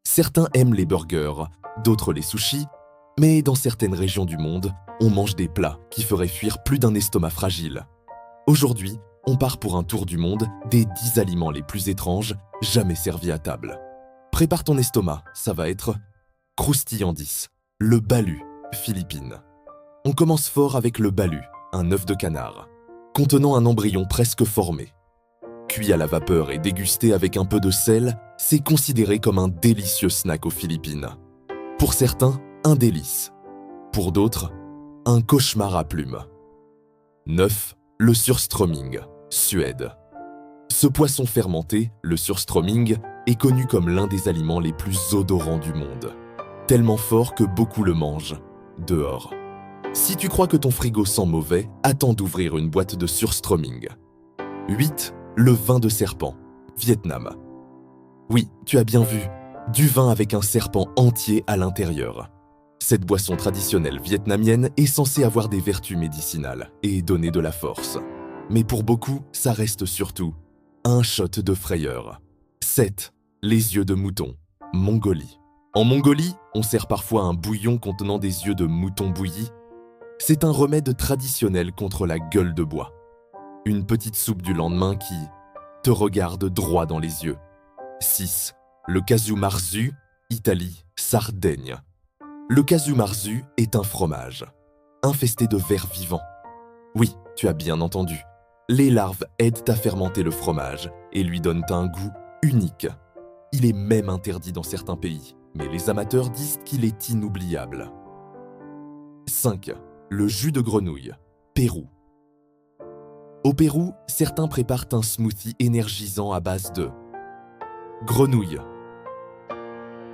Certains aiment les burgers, d'autres les sushis, mais dans certaines régions du monde, on mange des plats qui feraient fuir plus d'un estomac fragile. Aujourd'hui, on part pour un tour du monde des 10 aliments les plus étranges jamais servis à table. Prépare ton estomac, ça va être croustillant 10, le balut, Philippines. On commence fort avec le balut, un œuf de canard, contenant un embryon presque formé. Cuit à la vapeur et dégusté avec un peu de sel, c'est considéré comme un délicieux snack aux Philippines. Pour certains, un délice. Pour d'autres, un cauchemar à plumes. 9. Le surströmming, Suède. Ce poisson fermenté, le surströmming, est connu comme l'un des aliments les plus odorants du monde. Tellement fort que beaucoup le mangent, dehors. Si tu crois que ton frigo sent mauvais, attends d'ouvrir une boîte de surströmming. 8. Le vin de serpent, Vietnam. Oui, tu as bien vu, du vin avec un serpent entier à l'intérieur. Cette boisson traditionnelle vietnamienne est censée avoir des vertus médicinales et donner de la force. Mais pour beaucoup, ça reste surtout un shot de frayeur. 7. Les yeux de mouton, Mongolie. En Mongolie, on sert parfois un bouillon contenant des yeux de mouton bouillis. C'est un remède traditionnel contre la gueule de bois. Une petite soupe du lendemain qui te regarde droit dans les yeux. 6. Le casu marzu, Italie, Sardaigne. Le casu marzu est un fromage, infesté de vers vivants. Oui, tu as bien entendu. Les larves aident à fermenter le fromage et lui donnent un goût unique. Il est même interdit dans certains pays, mais les amateurs disent qu'il est inoubliable. 5. Le jus de grenouille, Pérou. Au Pérou, certains préparent un smoothie énergisant à base de grenouille.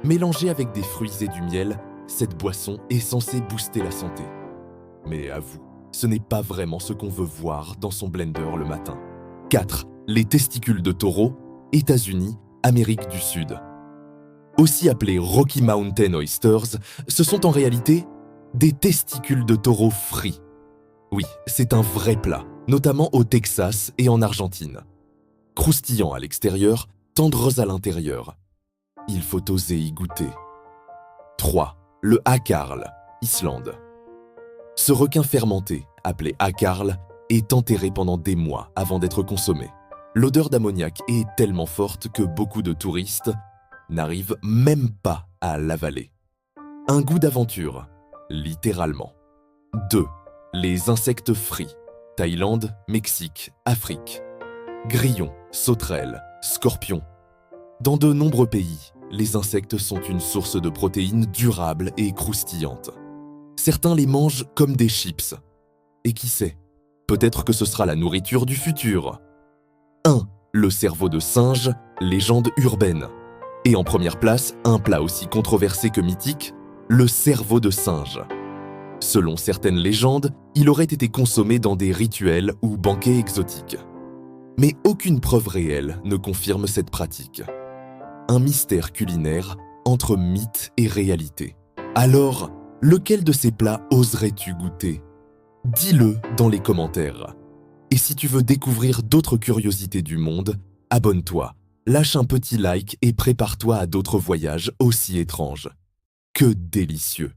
Mélangé avec des fruits et du miel, cette boisson est censée booster la santé. Mais avoue, ce n'est pas vraiment ce qu'on veut voir dans son blender le matin. 4. Les testicules de taureau, États-Unis, Amérique du Sud. Aussi appelés Rocky Mountain Oysters, ce sont en réalité des testicules de taureau frits. Oui, c'est un vrai plat, notamment au Texas et en Argentine. Croustillant à l'extérieur, tendres à l'intérieur. Il faut oser y goûter. 3. Le hakarl, Islande. Ce requin fermenté, appelé hakarl, est enterré pendant des mois avant d'être consommé. L'odeur d'ammoniac est tellement forte que beaucoup de touristes n'arrivent même pas à l'avaler. Un goût d'aventure, littéralement. 2. Les insectes frits, Thaïlande, Mexique, Afrique. Grillons, sauterelles, scorpions. Dans de nombreux pays, les insectes sont une source de protéines durables et croustillantes. Certains les mangent comme des chips. Et qui sait, peut-être que ce sera la nourriture du futur. 1. Le cerveau de singe, légende urbaine. Et en première place, un plat aussi controversé que mythique, le cerveau de singe. Selon certaines légendes, il aurait été consommé dans des rituels ou banquets exotiques. Mais aucune preuve réelle ne confirme cette pratique. Un mystère culinaire entre mythe et réalité. Alors, lequel de ces plats oserais-tu goûter? Dis-le dans les commentaires. Et si tu veux découvrir d'autres curiosités du monde, abonne-toi, lâche un petit like et prépare-toi à d'autres voyages aussi étranges. Que délicieux!